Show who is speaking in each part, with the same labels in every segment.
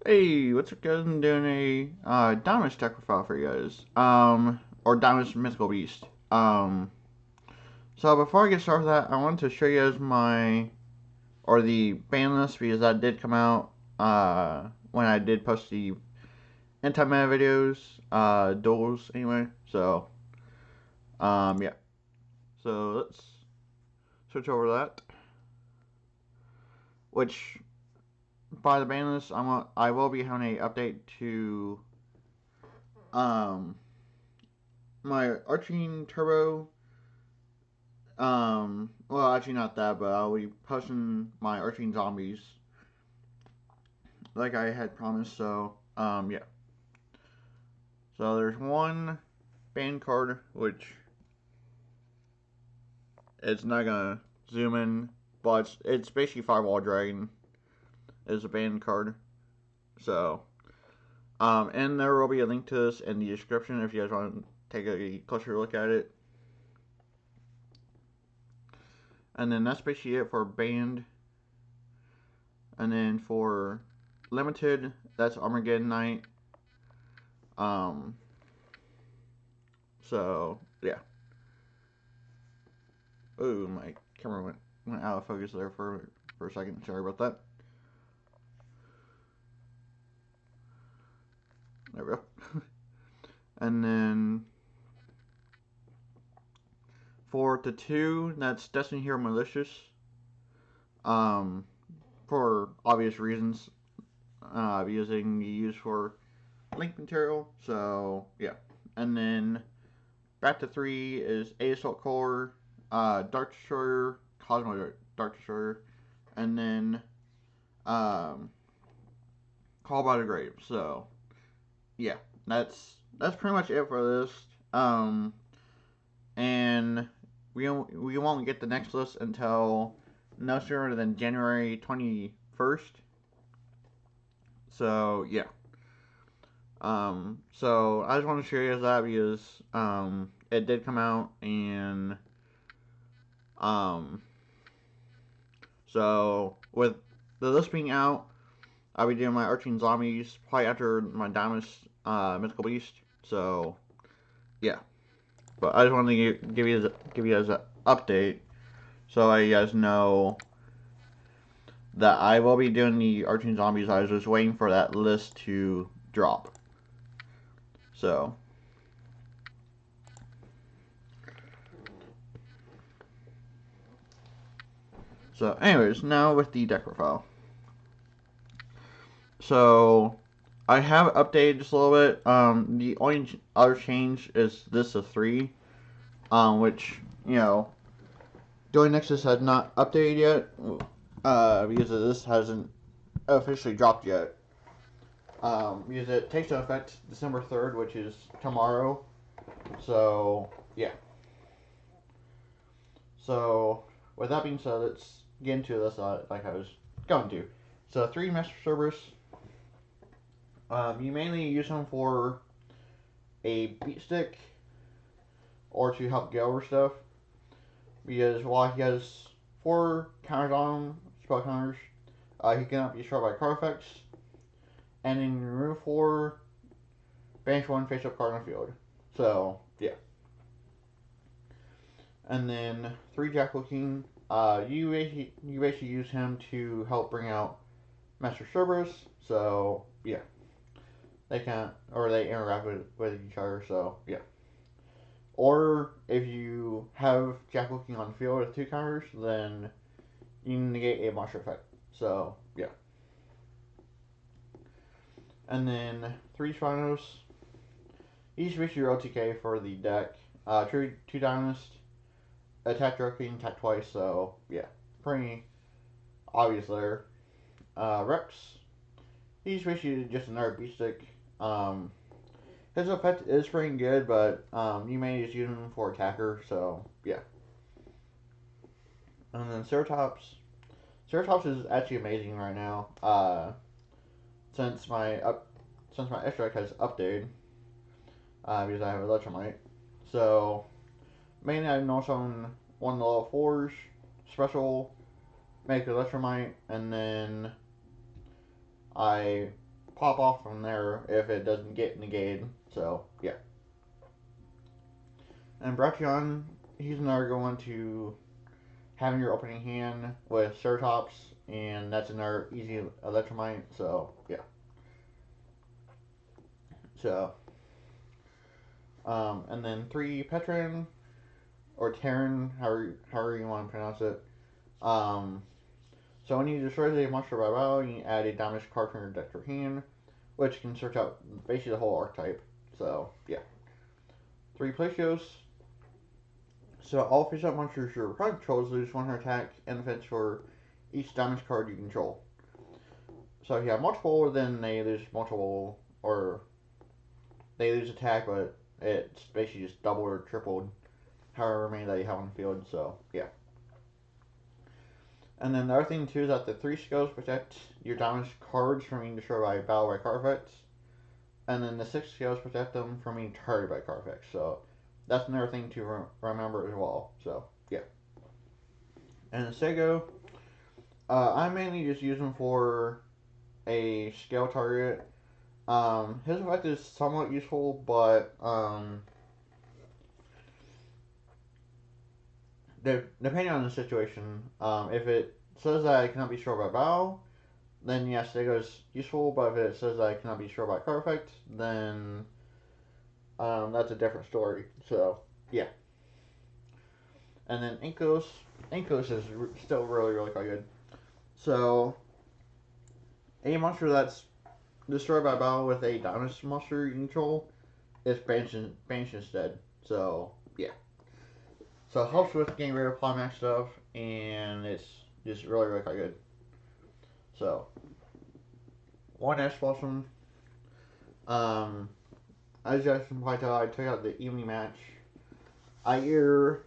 Speaker 1: Hey, what's up, guys? I'm doing a Dinomist deck profile for you guys. Or Dinomist Mythical Beast. So before I get started with that, I wanted to show you guys the ban list because that did come out when I did post the anti-meta videos, duels anyway. So, yeah. So let's switch over to that. Which by the ban list, I will be having a update to um my Arching Turbo. Well, actually not that, but I'll be posting my Arching Zombies like I had promised. So, yeah. So there's one band card which it's not gonna zoom in, but it's basically Firewall Dragon is a band card. So, and there will be a link to this in the description if you guys want to take a closer look at it. And then that's basically it for band. And then for limited, that's Armageddon Knight. Um, so yeah. Oh, my camera went out of focus there for a second. Sorry about that. There we go. And then for the two, that's Destiny Hero Malicious. Um, for obvious reasons, using the use for link material. So yeah. And then back to three is A Assault Core, Dark Destroyer, Cosmo Dark Destroyer, and then Call by the Grave. So yeah, that's pretty much it for this. And we won't get the next list until no sooner than January 21st. So yeah. So I just want to share you guys that because it did come out, and um so with the list being out, I'll be doing my Arching Zombies probably after my Dinomist Mythical Beast. So yeah. But I just wanted to give you guys an update so you guys know that I will be doing the Arching Zombies. I was just waiting for that list to drop. So, anyways, now with the deck profile. So, I have updated just a little bit. The only other change is this to 3, which, Joy Nexus has not updated yet, because this hasn't officially dropped yet. Because it takes effect December 3rd, which is tomorrow. So, yeah. So, with that being said, let's get into this like I was going to. So, 3 Master Servers. You mainly use them for a beat stick or to help get over stuff. Because while he has 4 counters on him, spell counters, he cannot be destroyed by card effects. And then remove 4, banish 1 face up card on the field. So, yeah. And then 3 Jackal King. You basically use him to help bring out Master Cerberus. So, yeah. They can't, or they interact with each other. So, yeah. Or if you have Jackal King on the field with 2 counters, then you negate a monster effect. So, yeah. And then 3 Spinos. Each makes your OTK for the deck. 2 Dynamist. Attack directly and attack twice, so yeah. Pretty obvious there. Rex. He's basically just another beat stick. His effect is pretty good, but you may just use him for attacker, so yeah. And then Ceratops. Ceratops is actually amazing right now. Since my extract has updated, because I have Electromite. So mainly I know on one of the level 4s, special, make Electromite, and then I pop off from there if it doesn't get negated. So yeah. And Brachion, he's another good one to have in your opening hand with Ceratops, and that's another easy Electromite. So yeah. So and then 3 Petrin or Terran, however you want to pronounce it. So when you destroy a monster by battle, you add a damage card from your deck or hand, which can search out basically the whole archetype. So yeah. 3 Placios. So all face-up monsters your opponent controls lose 1 attack and defense for each damage card you control. So if you have multiple, then they lose multiple, or they lose attack, but it's basically just doubled or tripled however many that you have on the field. So yeah. And then the other thing too is that the 3 skills protect your damaged cards from being destroyed by battle by card effects. And then the 6 skills protect them from being targeted by card effects. So that's another thing to remember as well. So yeah. And the Sego, I mainly just use him for a scale target. His effect is somewhat useful, but depending on the situation, if it says that it cannot be destroyed by battle, then yes, Stego's useful. But if it says that it cannot be destroyed by card effect, then that's a different story. So yeah. And then Inkos is still really quite good. So a monster that's destroyed by battle with a Dinomist monster you control is banished instead. So yeah. So it helps with getting rid of Climax stuff, and it's just really quite good. So 1 Ash Blossom. As you guys can probably tell, I took out the evening match. I either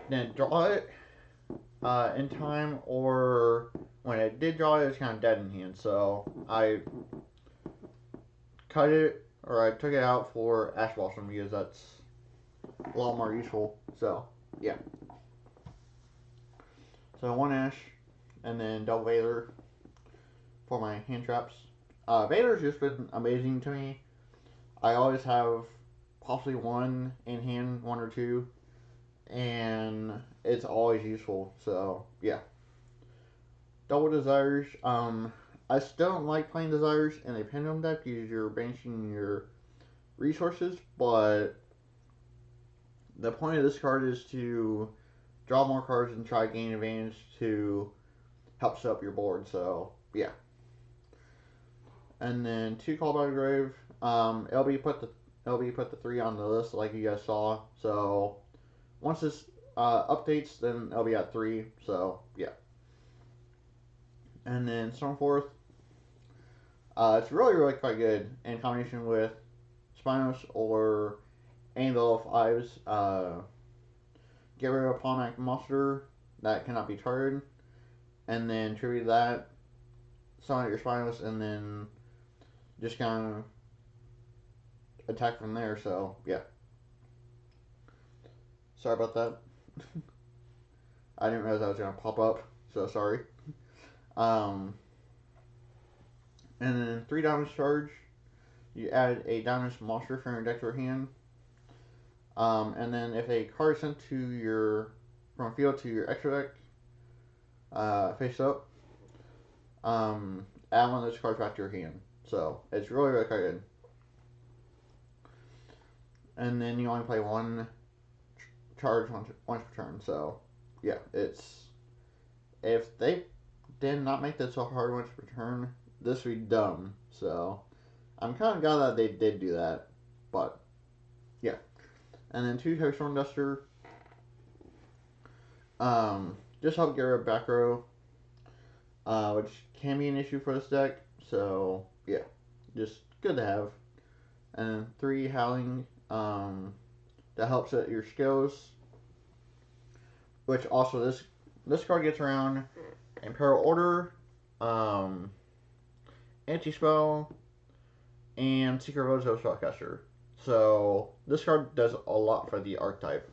Speaker 1: didn't draw it in time, or when I did draw it, it was kind of dead in hand. So I cut it, or I took it out for Ash Blossom because that's a lot more useful. So yeah. So 1 Ash, and then double Valor for my hand traps. Valor's just been amazing to me. I always have possibly 1 in hand, 1 or 2, and it's always useful. So yeah. Double Desires. I still don't like playing Desires in a Pendulum deck because you're banishing your resources, but the point of this card is to draw more cards and try to gain advantage to help set up your board. So yeah. And then 2 Call by the Grave. LB put the 3 on the list like you guys saw. So once this updates, then LB at 3. So yeah. And then Stormforth. It's really quite good in combination with Spinos or any of the level 5s. Get rid of a Planac monster that cannot be targeted, and then tribute that, summon your Spinos, and then just kind of attack from there. So yeah. Sorry about that. I didn't realize that was gonna pop up, so sorry. And then 3 damage charge. You add a damage monster from your deck or hand. And then if a card is sent from field to your extra deck, face up, add 1 of those cards back to your hand. So it's really quite good. And then you only play 1 charge once per turn. So yeah, if they did not make this so hard once per turn, this would be dumb. So I'm kind of glad that they did do that. But yeah. And then 2 Heavy Storm Duster. Just help get rid of back row, which can be an issue for this deck. So yeah, just good to have. And 3 Howling. That helps at your skills. Which also this card gets around Imperial Order, Anti-Spell, and Secret Rose of Spellcaster. So this card does a lot for the archetype.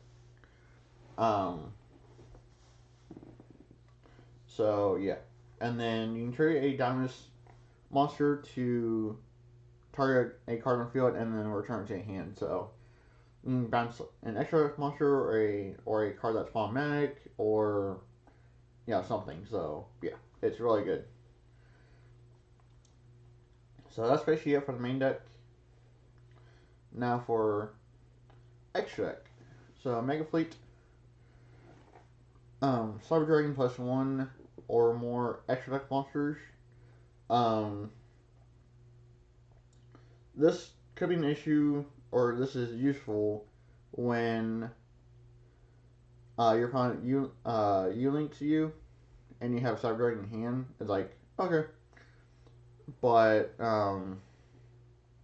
Speaker 1: So yeah. and then you can trigger a Dinomist monster to target a card on the field and then return it to your hand. So you can bounce an extra monster or a card that's problematic or something. So yeah, it's really good. So that's basically it for the main deck. Now for extra deck. So Mega Fleet, Cyber Dragon plus one or more extra deck monsters. Um, this could be an issue, or this is useful when your opponent you link to you, and you have Cyber Dragon in hand. It's like okay, but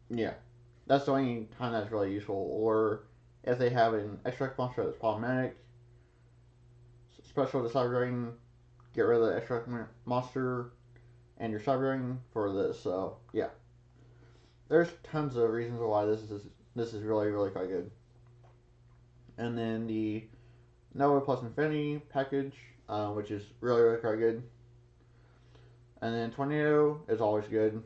Speaker 1: yeah, that's the only time that's really useful. Or if they have an extra monster that's problematic, special to Cyber Dragon, get rid of the extra monster and your Cyber Dragon for this. So yeah, there's tons of reasons why this is really quite good. And then the Nova plus Infinity package, which is really quite good. And then Tornado is always good.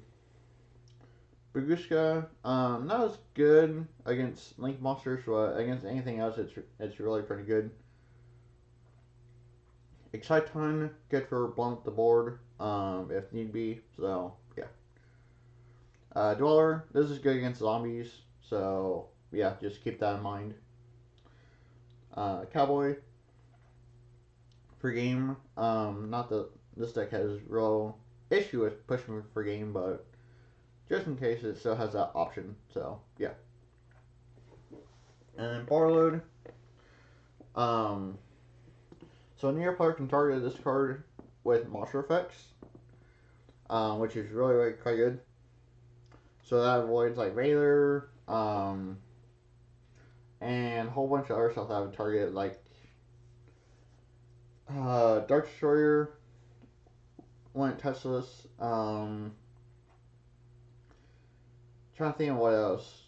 Speaker 1: Bagushka, not as good against Link monsters, but against anything else, it's really pretty good. Exciton, good for blowing up the board, if need be. So yeah. Dweller, this is good against zombies. So yeah, just keep that in mind. Cowboy, for game, not that this deck has real issue with pushing for game, but just in case it still has that option. So yeah. And then power load. So near player can target this card with monster effects, which is really quite good. So that avoids like Raider, and a whole bunch of other stuff that would target like Dark Destroyer when it touches. Trying to think of what else.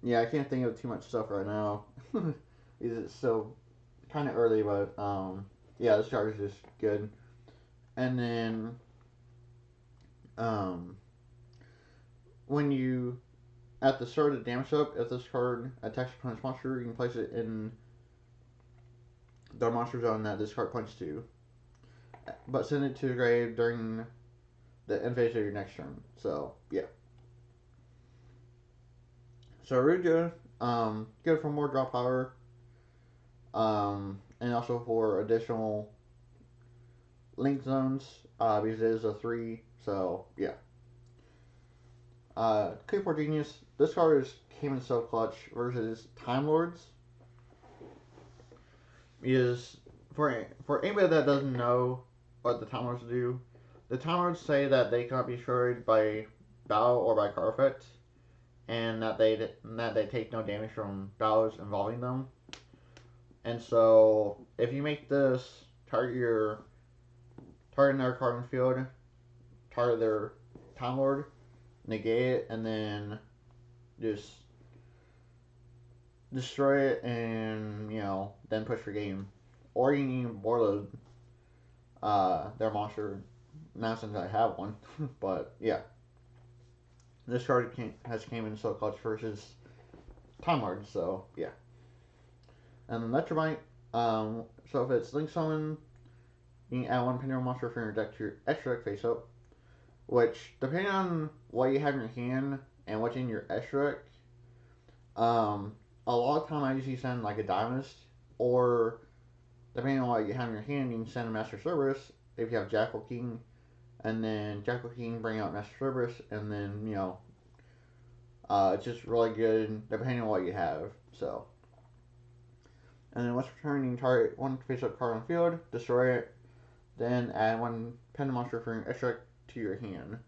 Speaker 1: Yeah, I can't think of too much stuff right now. It's so kind of early, but yeah, this card is just good. And then when you at the start of the damage up, if this card attacks your opponent's monster, you can place it in the monster zone that this card points to, but send it to the grave during the end phase of your next turn. So yeah. So Yugioh, good for more draw power, and also for additional link zones, because it is a 3. So yeah. Clipboard Genius. This card came in so clutch versus Time Lords. Is for anybody that doesn't know what the Time Lords do, the Time Lords say that they cannot be destroyed by battle or by card effect, and that they take no damage from battles involving them. And so if you make this target their card on the field, target their Time Lord, negate it, and then just destroy it, and then push for game. Or you can even board load their monster. Not since I have one, but yeah. This card has came in so clutch versus Time Lord, so yeah. And then Electrobite, so if it's Link Summon, you can add one Pendulum monster from your deck to your extra deck face up. Which, depending on what you have in your hand and what's in your extra deck, a lot of time I usually send like a Dinomist, or depending on what you have in your hand, you can send a Master Cerberus if you have Jackal King, and then Jackal King bring out Master Cerberus, and then it's just really good depending on what you have. So, and then once returning, target one face-up card on the field, destroy it, then add one Pendulum monster from your extra to your hand.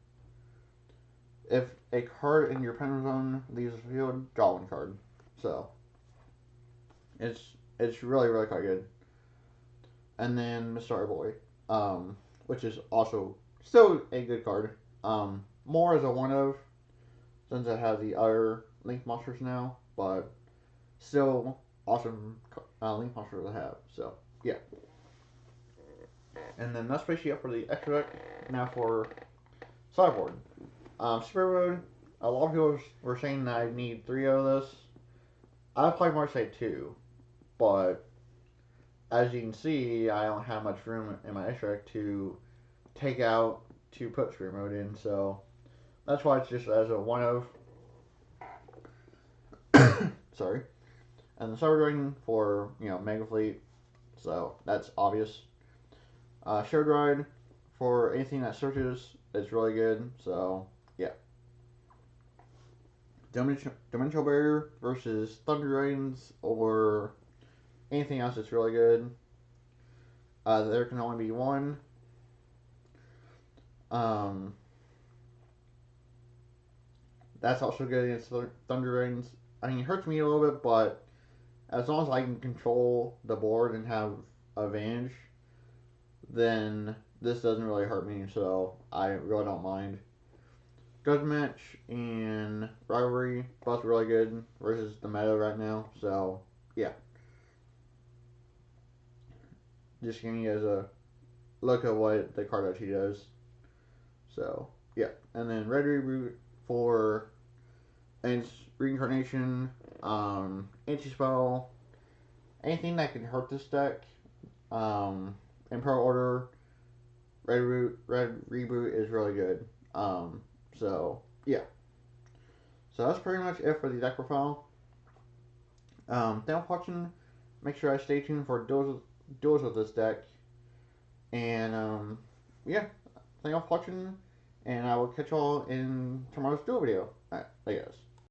Speaker 1: If a card in your Pendulum zone leaves the field, draw one card. So, it's really quite good. And then Mr. Boy, which is also still a good card. More as a one of, since I have the other Link monsters now, but still awesome Link monster to have. So yeah. And then that's basically up for the extra deck. Now for sideboard. Super Road. A lot of people were saying that I need 3 of this. I would probably more say 2, but as you can see, I don't have much room in my extra deck to take out to put Spirit Mode in, so that's why it's just as a 1 of. Sorry. And the Cyber Dragon for, Mega Fleet, so that's obvious. Shared Ride for anything that searches is really good, so yeah. Dimensional Barrier versus Thunder Dragons or anything else that's really good. There can only be one. That's also good against Thunder Dragons. I mean, it hurts me a little bit, but as long as I can control the board and have advantage, then this doesn't really hurt me, so I really don't mind. Judge Match and Rivalry, both really good versus the meta right now, so yeah. Just giving you guys a look at what the card actually does. So yeah, and then Red Reboot for Reincarnation, Anti-Spell, anything that can hurt this deck. Imperial Order, Red Reboot is really good. So yeah. So that's pretty much it for the deck profile. Thanks for watching. Make sure I stay tuned for duels with this deck. And yeah, thanks for watching, and I will catch y'all in tomorrow's duel video. Alright, bye guys.